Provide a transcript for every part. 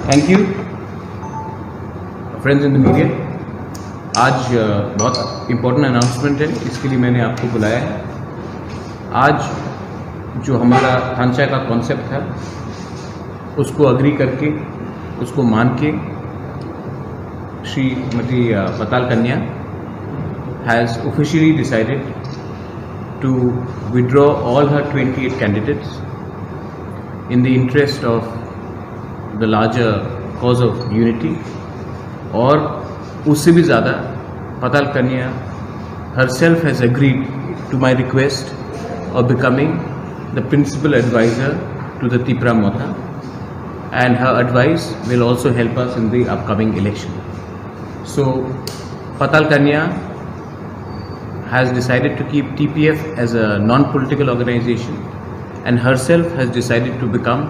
Thank you friends in the media. आज बहुत important announcement है, इसके लिए मैंने आपको बुलाया है। आज जो हमारा थांसा का कॉन्सेप्ट था उसको अग्री करके, उसको मान के Shrimati Patal Kanya has officially decided to withdraw all her 28 candidates in the interest of the larger cause of unity। और उससे भी ज़्यादा पताल कन्या herself has agreed to my request of becoming the principal advisor to the Tipra Motha, and her advice will also help us in the upcoming election. So Patal Kanya has decided to keep TPF as a non-political organization and herself has decided to become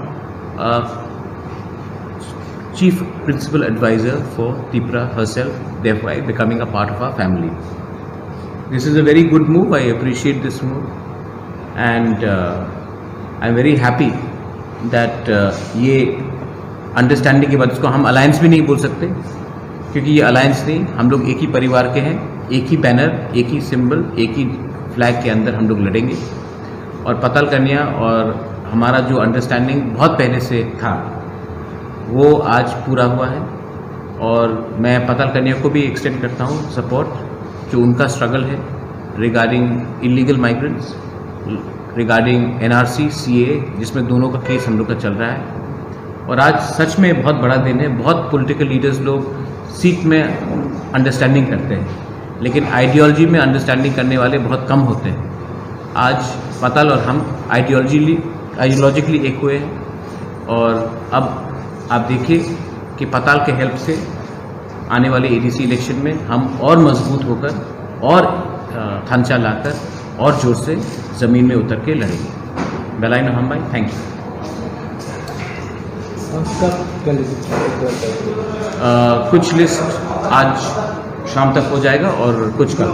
a chief principal advisor for Tipra herself, thereby becoming a part of our family. This is a very good move. I appreciate this move, and I'm very happy that ये understanding के बाद इसको हम alliance भी नहीं बोल सकते, क्योंकि ये अलायंस नहीं, हम लोग एक ही परिवार के हैं, एक ही बैनर, एक ही सिंबल, एक ही फ्लैग के अंदर हम लोग लड़ेंगे। और पताल कन्या और हमारा जो अंडरस्टैंडिंग बहुत पहले से था वो आज पूरा हुआ है, और मैं पताल कन्या को भी एक्सटेंड करता हूँ सपोर्ट जो उनका स्ट्रगल है regarding illegal migrants, regarding NRC CA, जिसमें दोनों का केस हम लोग का चल रहा है। और आज सच में बहुत बड़ा दिन है। बहुत पॉलिटिकल लीडर्स लोग सीट में अंडरस्टैंडिंग करते हैं, लेकिन आइडियोलॉजी में अंडरस्टैंडिंग करने वाले बहुत कम होते हैं। आज पताल और हम आइडियोलॉजिकली एक हुए हैं, और अब आप देखिए कि पताल के हेल्प से आने वाले ADC इलेक्शन में हम और मजबूत होकर और थांसा लाकर और जोर से ज़मीन में उतर के लड़ेंगे। बेलाई न हम भाई, थैंक यू। कुछ लिस्ट आज शाम तक हो जाएगा और कुछ कल।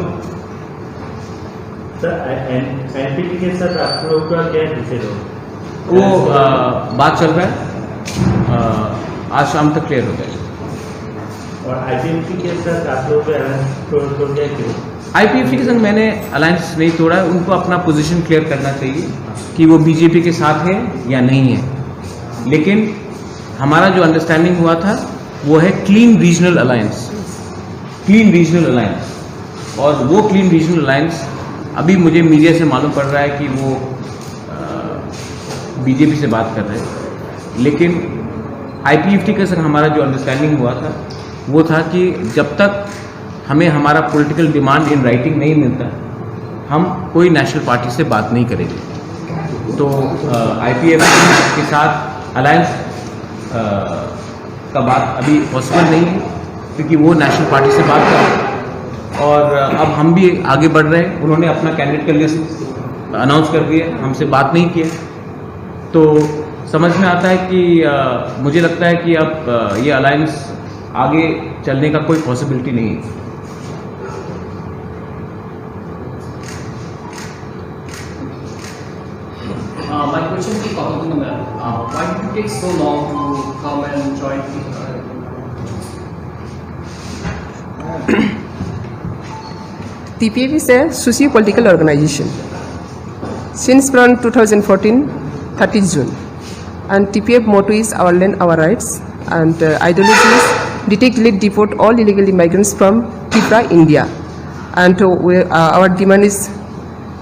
एनपीटी के साथ आप लोग का क्या डिसाइड हो? वो बात चल रहा है, आज शाम तक क्लियर हो जाएगा। और आईपीएफटी के साथ आप लोग तो क्या क्यों? आईपीएफटी के संग मैंने अलायंस नहीं तोड़ा है, उनको अपना पोजीशन क्लियर करना चाहिए कि वो बीजेपी के साथ है या नहीं है। लेकिन हमारा जो अंडरस्टैंडिंग हुआ था वो है clean regional alliance, clean regional alliance. और वो क्लीन रीजनल अलायंस अभी मुझे मीडिया से मालूम पड़ रहा है कि वो बीजेपी से बात कर रहे हैं, लेकिन आईपीएफटी के साथ हमारा जो अंडरस्टैंडिंग हुआ था वो था कि जब तक हमें हमारा पॉलिटिकल डिमांड इन राइटिंग नहीं मिलता, हम कोई नेशनल पार्टी से बात नहीं करेंगे। तो आईपीएफटी के साथ अलायंस का बात अभी पॉसिबल नहीं है, क्योंकि वो नेशनल पार्टी से बात कर रहे हैं। और अब हम भी आगे बढ़ रहे हैं। उन्होंने अपना कैंडिडेट का लिस्ट अनाउंस कर दिया, हमसे बात नहीं किया, तो समझ में आता है कि मुझे लगता है कि अब ये अलायंस आगे चलने का कोई पॉसिबिलिटी नहीं है। My question is, why did it take so long to come and join TPF is a socio-political organization since from 2014, 30 June, and TPF motto is our land, our rights, and ideology is detect, delete, deport all illegal immigrants from Tipra, India, and our demand is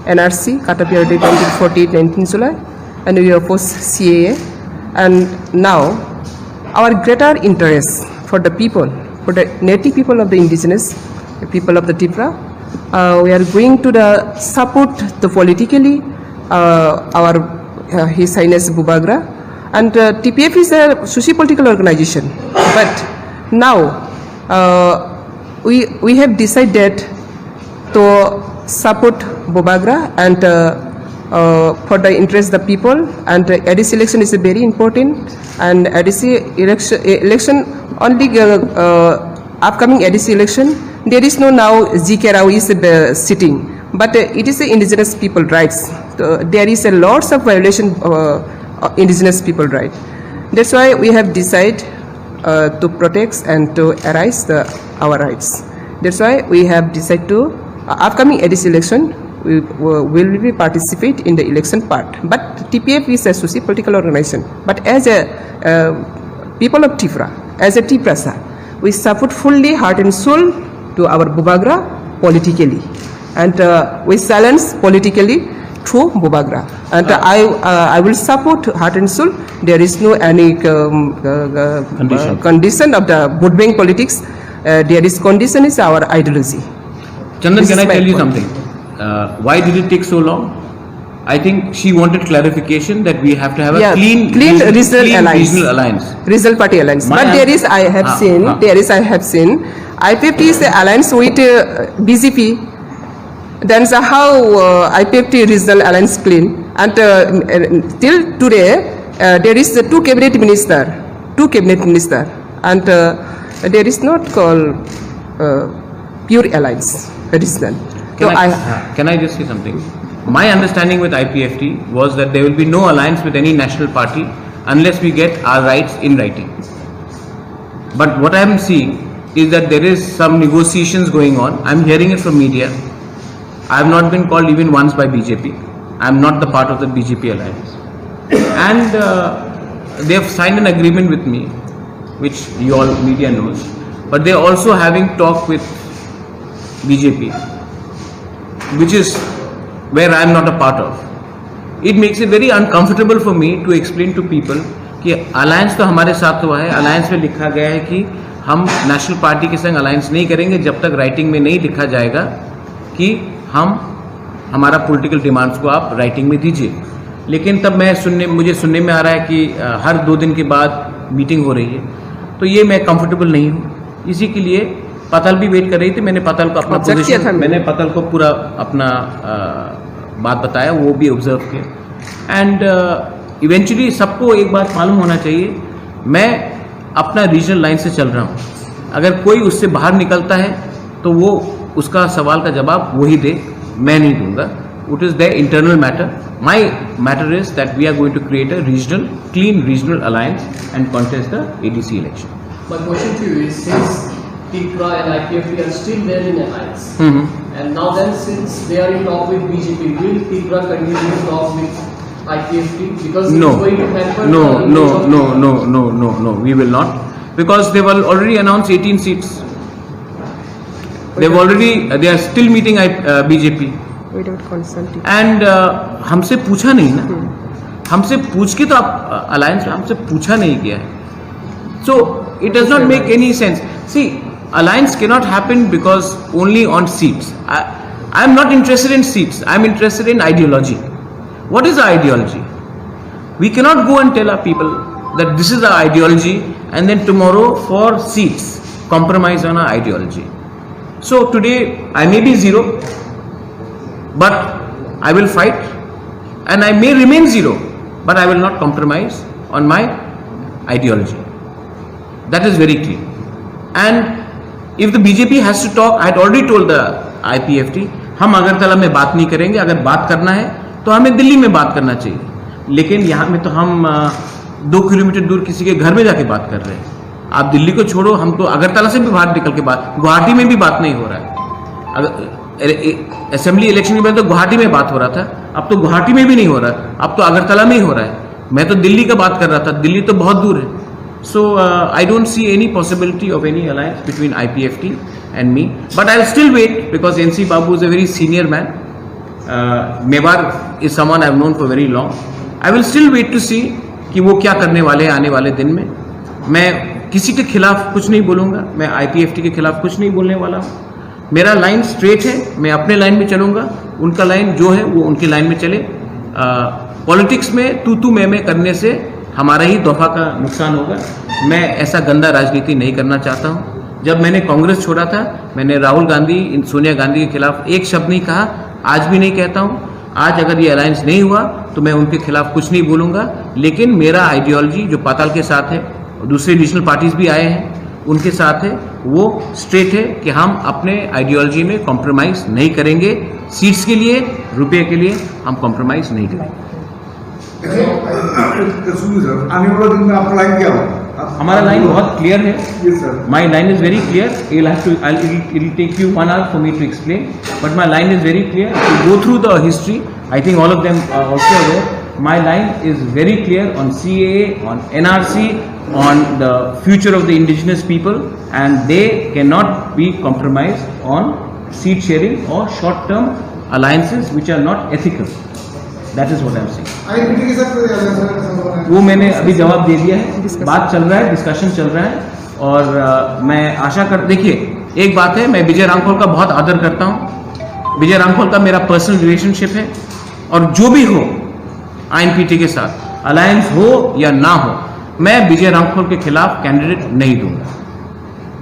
NRC, cut off your date 1948, 19 July, and we oppose CAA. And now our greater interest for the people, for the native people of the indigenous people of the Tipra, we are going to support the politically our His Highness Bubagra, and TPF is a socio-political organization, but now we have decided to support Bubagra and for the interest of the people, and ADC election is very important, and ADC election only upcoming ADC election there is no now GK Rao is sitting, but it is the indigenous people rights. There is a lots of violation indigenous people right. That's why we have decided to protect and to arise our rights. That's why we have decided to upcoming ADC election. We will be participate in the election part. But TPF is a socio-political organization. But as a people of Tipra, as a Tipra, we support fully heart and soul to our Bubagra politically, and we silence politically through Bubagra. And I will support heart and soul. There is no any condition of the vote bank politics. There is condition is our ideology. Chandan, This can is I my tell you point. something? Why did it take so long? I think she wanted clarification that we have to have a clean regional alliance. Regional party alliance. My But there is, I have seen, There is, IPFT is the alliance with BJP. Then how IPFT regional alliance clean. And till today, there is the two cabinet minister, and there is not called pure alliance regional. Can I just say something? My understanding with IPFT was that there will be no alliance with any national party unless we get our rights in writing. But what I am seeing is that there is some negotiations going on. I am hearing it from media. I have not been called even once by BJP. I am not the part of the BJP alliance. And they have signed an agreement with me, which you all media knows. But they are also having talk with BJP, which is where I am not a part of. It makes it very uncomfortable for me to explain to people कि alliance तो हमारे साथ हुआ है. Alliance में लिखा गया है कि हम नेशनल पार्टी के संग अलायंस नहीं करेंगे जब तक राइटिंग में नहीं लिखा जाएगा कि हम हमारा पॉलिटिकल डिमांड्स को आप राइटिंग में दीजिए. लेकिन तब मुझे सुनने में आ रहा है कि हर 2 दिन के बाद मीटिंग हो रही है. तो ये मैं कंफर्टेबल नहीं हूँ. इसी के लिए पतल भी वेट कर रही थी. मैंने पतल को अपना पोजीशन, मैंने पतल को पूरा अपना बात बताया, वो भी ऑब्जर्व किया. एंड इवेंचुअली सबको एक बात मालूम होना चाहिए, मैं अपना रीजनल लाइन से चल रहा हूँ. अगर कोई उससे बाहर निकलता है तो वो उसका सवाल का जवाब वही दे, मैं नहीं दूंगा. It is the internal matter. My matter is that we are going to create a regional, clean regional alliance and contest the ADC election. My question to you is, since Tipra and IPFT are still there in alliance, and now then since they are in talk with BJP, will Tipra continue to talk with IPFT? Because No, it's going to hamper no, the no, image of no, Tipra. no, no, no, no. We will not, because they will already announced 18 seats. They are still meeting BJP. Without consulting. And हमसे पूछा नहीं ना. हमसे पूछ के तो आप alliance में हमसे पूछा नहीं किया है. So it does not make any sense. See, alliance cannot happen because only on seats. I am not interested in seats. I am interested in ideology. What is our ideology? We cannot go and tell our people that this is our ideology and then tomorrow for seats compromise on our ideology. So today I may be 0, but I will fight, and I may remain 0, but I will not compromise on my ideology. That is very clear. And if the BJP has to talk, I had already told the IPFT, हम अगरतला में बात नहीं करेंगे. अगर बात करना है तो हमें दिल्ली में बात करना चाहिए. लेकिन यहाँ में तो हम 2 किलोमीटर दूर किसी के घर में जाके बात कर रहे हैं. आप दिल्ली को छोड़ो, हम तो अगरतला से भी बाहर निकल के बात, गुवाहाटी में भी बात नहीं हो रहा है. अगर असेंबली इलेक्शन के बाद तो गुवाहाटी में बात हो रहा था, अब तो गुवाहाटी में भी नहीं हो रहा है, अब तो अगरतला में ही हो रहा है. मैं तो दिल्ली का बात कर रहा था, दिल्ली तो बहुत दूर है. So I don't see any possibility of any alliance between IPFT and me. But I'll still wait because NC Babu is a very senior man. Mewar is someone I've known for very long. I will still wait to see कि वो क्या करने वाले हैं आने वाले दिन में. मैं किसी के खिलाफ कुछ नहीं बोलूँगा. मैं IPFT के खिलाफ कुछ नहीं बोलने वाला हूँ. मेरा लाइन स्ट्रेट है. मैं अपने लाइन में चलूँगा. उनका लाइन जो है वो उनकी लाइन में चले. पॉलिटिक्स में तू मैं करने से हमारा ही दफा का नुकसान होगा. मैं ऐसा गंदा राजनीति नहीं करना चाहता हूं. जब मैंने कांग्रेस छोड़ा था, मैंने राहुल गांधी, सोनिया गांधी के खिलाफ एक शब्द नहीं कहा. आज भी नहीं कहता हूं. आज अगर ये अलायंस नहीं हुआ तो मैं उनके खिलाफ कुछ नहीं बोलूंगा. लेकिन मेरा आइडियोलॉजी जो पाताल के साथ है, दूसरे नेशनल पार्टीज भी आए हैं उनके साथ है, वो स्ट्रेट है कि हम अपने आइडियोलॉजी में कॉम्प्रोमाइज नहीं करेंगे. सीट्स के लिए, रुपये के लिए हम कॉम्प्रोमाइज नहीं करेंगे. सुनिए सर, आने वाला दिन में आपका लाइन क्या होगा? हमारा लाइन बहुत क्लियर है. माई line is very clear. It will take you 1 hour for me to explain, but my line is very clear. If you go through the history, I think all of them are also aware. My line is very clear on CAA, on NRC, on the future of the indigenous people, and they cannot be compromised on seat sharing or short-term alliances which are not ethical. That is what I am saying. INPT के साथ कोई alliance वो मैंने अभी जवाब दे दिया है. बात चल रहा है, डिस्कशन चल रहा है, और मैं आशा कर, देखिए एक बात है, मैं विजय रामखोल का बहुत आदर करता हूँ. विजय रामखोल का मेरा पर्सनल रिलेशनशिप है, और जो भी हो INPT के साथ अलायंस हो या ना हो, मैं विजय रामखोल के खिलाफ कैंडिडेट नहीं दूंगा.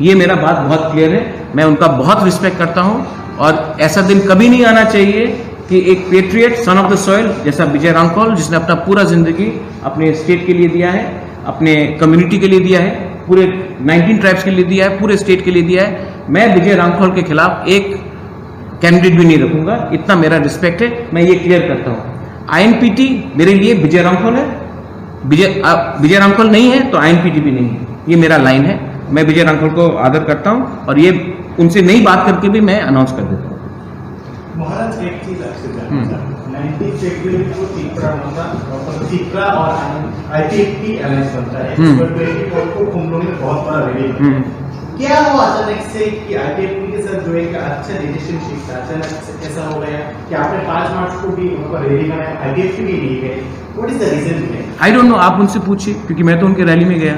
ये मेरा बात बहुत क्लियर है. मैं उनका बहुत रिस्पेक्ट करता हूँ, और ऐसा दिन कभी नहीं आना चाहिए कि एक patriot, son of the soil जैसा विजय रामखोल, जिसने अपना पूरा जिंदगी अपने स्टेट के लिए दिया है, अपने कम्युनिटी के लिए दिया है, पूरे 19 ट्राइब्स के लिए दिया है, पूरे स्टेट के लिए दिया है, मैं विजय रामखोल के खिलाफ एक कैंडिडेट भी नहीं रखूंगा. इतना मेरा रिस्पेक्ट है, मैं ये क्लियर करता हूँ. INPT मेरे लिए विजय रामखोल है. विजय रामखोल नहीं है तो INPT भी नहीं है. ये मेरा लाइन है. मैं विजय रामखोल को आदर करता हूँ, और ये उनसे नई बात करके भी मैं अनाउंस कर देता हूँ. महाराज एक चीज आपसे जानना चाहता हूँ. 19 को तिपरा होता और तिपरा और IPFT अलायंस बनता है. 24 को कुंभलों में बहुत बड़ा रैली. क्या वो अचानक से कि IPFT के साथ जो एक अच्छा रिलेशनशिप था, अचानक ऐसा हो गया कि आपने 5 मार्च को भी उनका रैली बनाया, IPFT भी नहीं गए? What is the reason? I don't know, आप उनसे पूछिए, क्योंकि मैं तो उनके रैली में गया,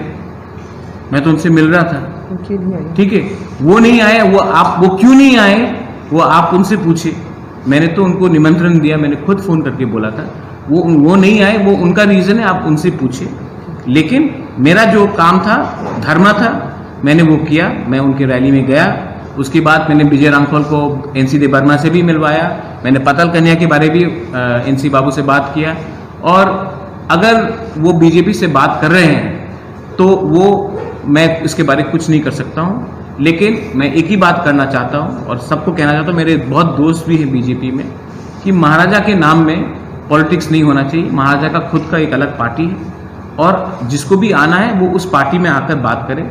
मैं तो उनसे मिल रहा था. ठीक है, वो नहीं आए, वो क्यों नहीं आए, वो आप उनसे पूछिए. मैंने तो उनको निमंत्रण दिया, मैंने खुद फोन करके बोला था. वो नहीं आए, वो उनका रीजन है, आप उनसे पूछिए. लेकिन मेरा जो काम था, धर्म था, मैंने वो किया. मैं उनके रैली में गया. उसके बाद मैंने विजय रामखोल को NC देवर्मा से भी मिलवाया. मैंने पतल कन्या के बारे भी NC बाबू से बात किया. और अगर वो बीजेपी से बात कर रहे हैं तो वो, मैं इसके बारे में कुछ नहीं कर सकता हूँ. लेकिन मैं एक ही बात करना चाहता हूँ, और सबको कहना चाहता हूँ, मेरे बहुत दोस्त भी हैं बीजेपी में, कि महाराजा के नाम में पॉलिटिक्स नहीं होना चाहिए. महाराजा का खुद का एक अलग पार्टी है, और जिसको भी आना है वो उस पार्टी में आकर बात करे.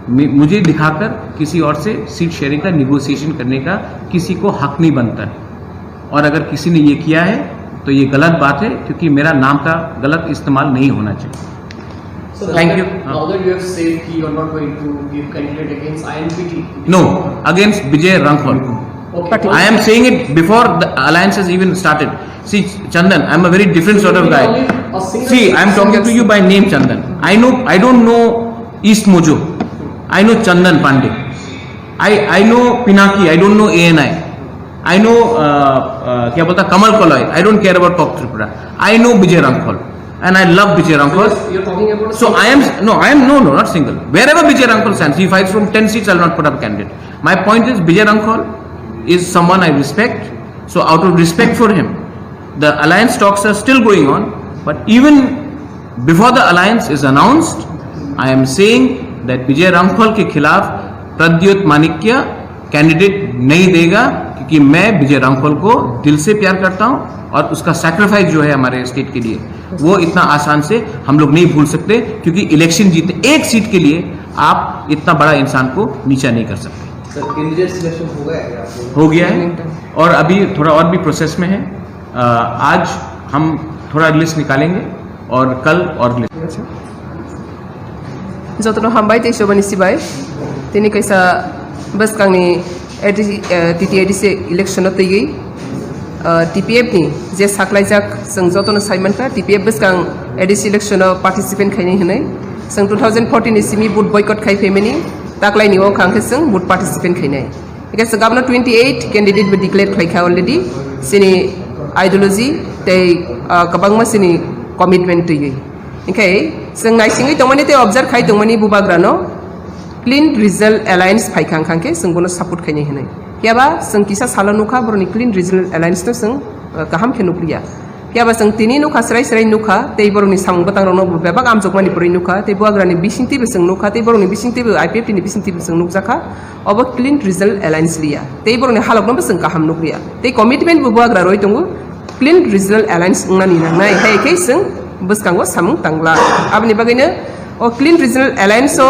मुझे दिखाकर किसी और से सीट शेयरिंग का निगोशिएशन करने का किसी को हक नहीं बनता है. और अगर किसी ने ये किया है तो ये गलत बात है, क्योंकि मेरा नाम का गलत इस्तेमाल नहीं होना चाहिए. So Thank you. Now that you have said you are not going to give candidate against INPT. No, against Vijay Ramkhol. Okay. I am saying it before the alliance has even started. See, Chandan, I am a very different sort of guy. See, I am talking to you by name, Chandan. I don't know East Mojo. I know Chandan Pandey. I know Pinaki. I don't know ANI. I know क्या बोलता Kamal Koloi. I don't care about Top Tripura. I know Vijay Ramkhol. And I love Vijay Ramkhol. So you're talking about. So I am not single. Wherever Vijay Ramkhol stands, he fights from 10 seats. I will not put up a candidate. My point is, Vijay Ramkhol is someone I respect. So out of respect for him, the alliance talks are still going on. But even before the alliance is announced, I am saying that Vijay Ramkhol के खिलाफ Pradyut Manikya candidate नहीं देगा, क्योंकि मैं विजय रामखोल को दिल से प्यार करता हूं, और उसका सैक्रिफाइस जो है हमारे स्टेट के लिए, वो इतना आसान से हम लोग नहीं भूल सकते. क्योंकि इलेक्शन जीतने एक सीट के लिए आप इतना बड़ा इंसान को नीचा नहीं कर सकते. सर, कैंडिडेट सिलेक्शन हो गया है, और अभी थोड़ा और भी प्रोसेस में है. आज हम थोड़ा लिस्ट निकालेंगे, और कल और लिस्ट. जतनो हामबाय तेसोबनि सिबाय तिनी कैसा बस कांगनी TTADC इलेक्शन तैगै TPF नि जे साख्लायजाक जों जतनो साइमोनखा TPF बस कां ADC इलेक्शन पार्टिसिपेट खायनि हनै जों 2014 नि सिमी बुट बयकट खायफैमेनि ताक्लायनि ओ खांखे जों बुट पार्टिसिपेट खायनाय बिकॉज गाबनो 28 कैंडिडेट बो डिक्लेयर खायखा ऑलरेडी सिनि आइडियोलॉजी ते कबांगमा सिनि कमिटमेंट तैगै इनखाय जों नायसिङै दंमानि ते ऑब्जर्व खाय दंमानि बुबाग्रानो क्लीन रिजल्ट अलायंस फाइखां खांखे जोंबोनो सपोर्ट खायनि हनै याबा जों किसा साला नुखा बरनि क्लीन रिजल्ट अलायंस तो जों गाहाम के नुक्रिया याबा जों तिनि नुखा सराय नुखा ते बरनि सामु बतांगनो बेबाग आमजगमानि पुरै नुखा ते बुआग्रानि बिसिंति बे जों नुखा ते बरनि बिसिंति बे IPFT नि बिसिंति बे जों नुकजाखा अब क्लीन रिजल्ट अलायंस लिया ते बरनि हालकनो जों गाहाम नुक्रिया ते कमिटमेंट बो बुआग्रा रोय दंगु क्लीन रिजल्ट अलायंस नानि नांनाय हायखे जों बसकांगो सामु तांगला आबनि बागैनो o clean regional alliance o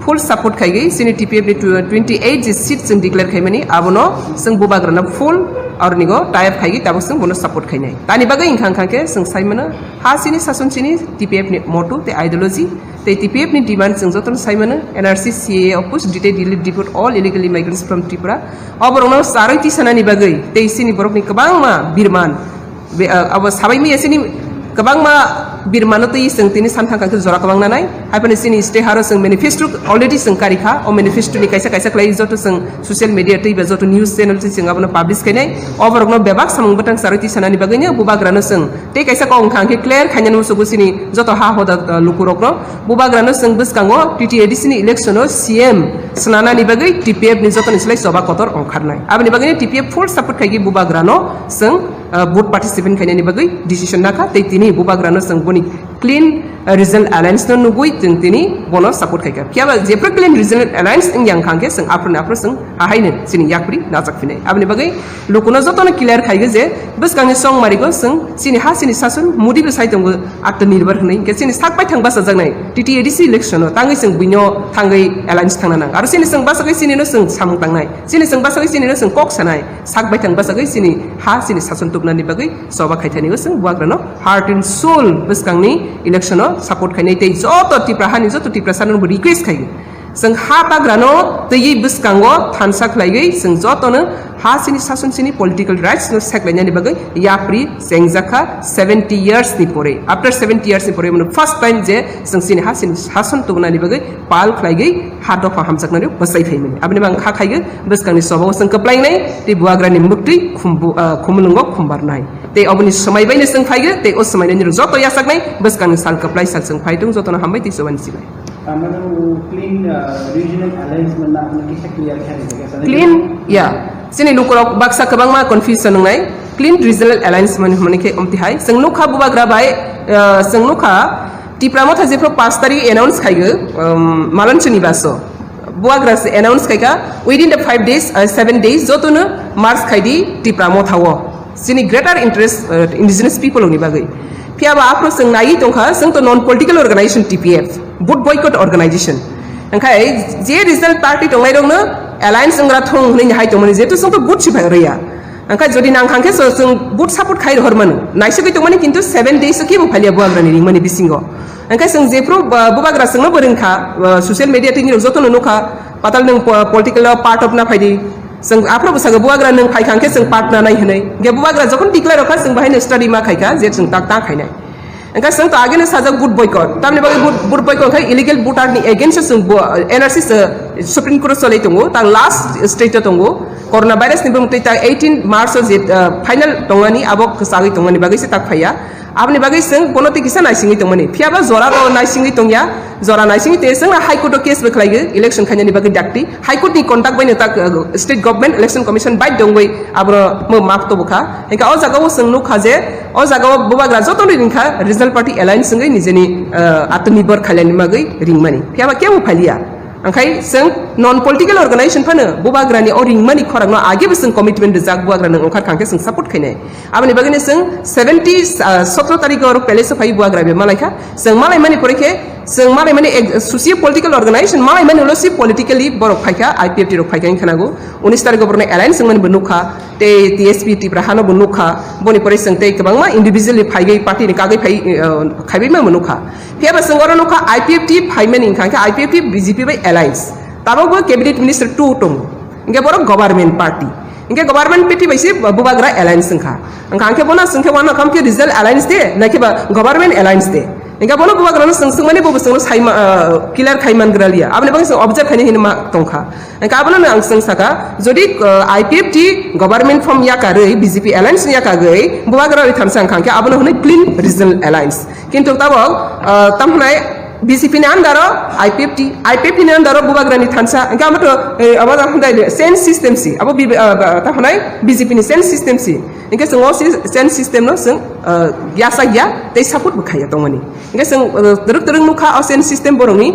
full support khaigi sini TPF ni 28 seats जों declare khaimani abono जों bubagrana full और निगो टाइप खाइगी तब जों बोनो सपोर्ट खाइनाय तानि बागै इंखां खांके जों साइमनो हा सिनि सासन सिनि TPF नि मोटो ते आइडियोलॉजी ते TPF नि डिमांड जों जतन साइमनो NRC CA अपुस detail delete deport all illegal immigrants from Tipra अबरनो सारैति सनानि बागै ते सिनि बरकनि गोबां मा बिरमान अब साबायमि एसिनि गोबां मा बिरमानो तै जों तिनि सानथांखांखौ जरा गोबां नानाय हाइपनि सिनि स्टे हारो जों मेनिफेस्टो अलरेडी जों कारिखा ओ मेनिफेस्टो नि कायसा कायसा क्लाइ जतो जों सोशल मीडिया तै बे जतो न्यूज चैनल जों आबनो पब्लिश खायनाय अबरगनो बेबाक सामंग बटां सारैति सनानि बागैनो बुबाग्रानो जों ते कायसा कं खांके क्लियर खायनानो सुगु सिनि जतो हा होदा लुकुरकनो बुबाग्रानो जों बसकांगो TTADC नि इलेक्शनो CM सनानानि बागै TPF नि जतो निसलाय सभा कतर ओंखारनाय आबनि बागैनो TPF फुल सपोर्ट खायगि बुबाग्रानो जों vote participant खायनानि बागै डिसिजन नाखा तै तिनि बुबाग्रानो जों बनि clean regional alliance no nugui जों तिनि बोनो सपोर्ट खायगा कियाबा जेप्रो clean regional alliance इन yang खांके जों आप्रन जों हाहायनो सिनि याकpri नाजाकफिनाय आबनि बागै लोकनो जतनो क्लियर खायगो जे बसकांनि सं मारिगो जों सिनि हा सिनि सासन मुदिबो साइतंगो आत्मनिर्भर हनै के सिनि साकबाय थांबा सजागनाय TTADC इलेक्शन तांगै जों बिनो थांगै alliance थांना नां आरो सिनि जों बासगै सिनिनो जों सामु थांनाय सिनि जों बासगै सिनिनो जों कक सानाय साकबाय थांबा सगै सिनि हा सिनि सासन तुबनानि बागै सभा खायथानिगो जों बुआग्रानो हार्ट एंड सोल बसकांनि इलेक्शनो सपोर्ट खायनाय तै जतो Tipra हानि जतो Tipra साननो रिक्वेस्ट खायगो जों हा बाग्रानो तै बसकांगो थानसा खलायगै जों जतोनो हा सिनि सासन सिनि पॉलिटिकल राइट्स नो सेक्लायनानि बागै याप्रि सेंजाखा 70 इयर्स नि परे आफ्टर 70 इयर्स नि परे मन फर्स्ट टाइम जे जों सिनि हा सिनि सासन तुबनानि बागै पाल खलायगै हा दफा हामजाकनानि बसाय खायमोन आबनि बां खा खायगो बसकांनि सभाव जों कप्लायनाय ते बुआग्रानि मुक्ति खुमलुंगो खुमबारनाय ते अबनि समायबायनो जों फायगो ते ओ समायनानि जतो यासाकनाय बसकांनि साल कप्लाय साल जों फायदों जतोनो हामबाय ते सबानि सिबाय क्लीन रीजनल अलायंस मनना आपने किसे क्लियर खाने क्लीन या सिनि लुकरक बाक्सा कबांमा कन्फ्यूजन नंनाय क्लीन रीजनल अलायंस माने के अमतिहाय जोंनुखा बुबाग्रा बाय जोंनुखा Tipra Motha जेफ्रो 5 तारिख अनाउंस खायगो मालनचनि बासो बुआग्रा से अनाउंस खायगा विदिन द 5 days 7 days जतोनो मार्च खायदि Tipra Motha वो सिनि ग्रेटर इंटरेस्ट इंडिजिनस पीपल नि बागै फियाबा आप्रो जों नायि दंखा जों तो non political organization TPF vote boycott organization ओंखाय जे रिजल्ट पार्टी दंनाय दंनो अलायंस जोंग्रा थं होनैनि हाय दंमोन जेतु जों तो बुट सिफाय रैया ओंखाय जदि नांखांखे जों बुट सपोर्ट खाय हरमोन नायसगै दंमानि किन्तु 7 days के फालिया बुआग्रानि रिंमानि बिसिंगो ओंखाय जों जेफ्रो बुबाग्रा जोंनो बोरोंखा सोशल मीडिया तिनि जतोनो नुखा पाताल नों पॉलिटिकल पार्ट ऑफ ना फायदि जों आफ्रो बसागो बुआग्रा नों फायखांखे जों पार्ट ना नाय हनै गे बुआग्रा जखन डिक्लेयर रखा जों बाहायनो स्टडी मा खायखा जे जों ता खायनाय ओंखाय जों तो आगेनो साजा बुट बॉयकॉट तामनि बागै बुट बॉयकॉट खाय इलीगल बुटारनि अगेंस्ट जों NRC सुप्रीम कोर्ट सलै दंगो ता लास्ट स्टेट दंगो कोरोना वायरस नि बुंतै ता 18 मार्च जे फाइनल दंगानि आबक सागै दंगानि बागै से ताक फाया आपनि बागै जों बनति किसा नायसिङै दंमोन फियाबा जरा द नायसिङै दंया जरा नायसिङै ते जों हाई कोर्ट केस बखलायो इलेक्शन खायनानि बागै डाक्टि हाई कोर्ट नि कन्टाक्ट बायनो ता स्टेट गवर्नमेंट इलेक्शन कमिशन बाय दंगै आब्रो म माफ तो बखा एका अ जागाव जों नुखा जे अ जागाव बुबाग्रा जतन रिंखा रिजनल पार्टी अलायंस जोंगै निजेनि आत्मनिर्भर खायलानि बागै रिंमानि फियाबा केउ फालिया ओंखाय जों नन पॉलिटिकल ऑर्गेनाइजेशन फानो बुबाग्रानि अ रिंमानि खरांनो आगेबो जों कमिटमेंट जाग बुबाग्रानो ओंखार खांखे जों सपोर्ट खायनाय आबनि बागैनो जों 17 तारिख और पहले से फाइ बुआग्रा बे मालायखा जों मालाय मानि परेखे जों मालाय मानि सोसियो पॉलिटिकल ऑर्गेनाइजेशन मालाय मानि लसि पॉलिटिकली बरक फायखा IPFT रक फायखानि खानागो 19 तारिख बरने अलायंस जों मानि बनुखा ते TSP Tipra हानो बनुखा बनि परे जों ते गोबांमा इंडिविजुअली फायगै पार्टी नि कागै फाय खायबैमा बनुखा फेबा जों गरो नुखा IPFT फायमेनि खांखे IPFT BJP बाय अलायंस ताबो कैबिनेट मिनिस्टर 2 टं इंगे बर गवर्नमेंट पार्टी इंगे गवर्नमेंट पार्टी बैसे बुबाग्रा अलायंस संखा अंखे बना संखे वाना कम के रिजल्ट अलायंस दे नाकेबा गवर्नमेंट अलायंस दे इंगे बनो बुबाग्रा संग माने बबो संग साइमा क्लियर खाइमान ग्रालिया आबने बांग ऑब्जर्व खाने हिनमा तंखा इंगे आबनो आं संसाका जदि IPFT गवर्नमेंट फॉर्म या कारै BJP अलायंस या कागै बुबाग्रा थामसा खांखे आबनो हने क्लीन रिजनल अलायंस किन्तु ताबो तमनाय BJP ने अंदर IPFT ने अंदर बुबाग्रानि थानसा इंगा मत अब हमदाय सेंस सिस्टम सी अब ताहनाय BJP नि सेंस सिस्टम सी इंगे जों सेंस सिस्टम नो जों यासा या ते सपोर्ट बखाया तंगनि इंगे जों दरक नुखा सेंस सिस्टम बरंनि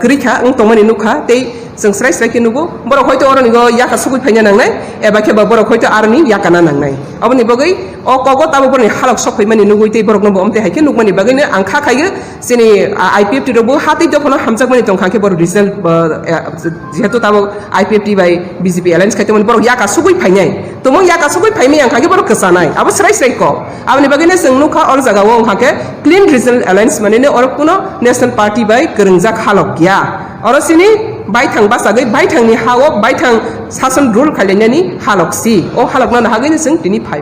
करिखा तंगनि नुखा ते जों स्राय स्राय के नुगो बरक हयतो अरनि गो याका सुगुइ फायना नांनाय एबा केबा बरक हयतो आरनि याकाना नांनाय अबनि बगै अ कगो ताबो बरनि हालक सफै माने नुगुइते बरक नबो अमते हायके नुगमानि बगैनो आं खाखायो जेनि आईपीएफटी रबो हातै दखनो हामजाक माने दंखाके बर रिजल्ट जेहेतु ताबो आईपीएफटी बाय बीजेपी अलायंस खायते माने बरक याका सुगुइ फायनाय तमो याका सुगुइ फायमे आं खाके बरक कसानाय अब स्राय स्राय को अबनि बगैनो जों नुखा अर जागाव आं खाके क्लीन रिजल्ट अलायंस माने अर कुनो नेशनल पार्टी बाय गोरोंजाक हालक गया अर सिनि बायथां बासागै बायथांनि हाव बायथां सासन रुल खालायनायनि हालकसि अ हालकना हागैनो जों दिनि फाय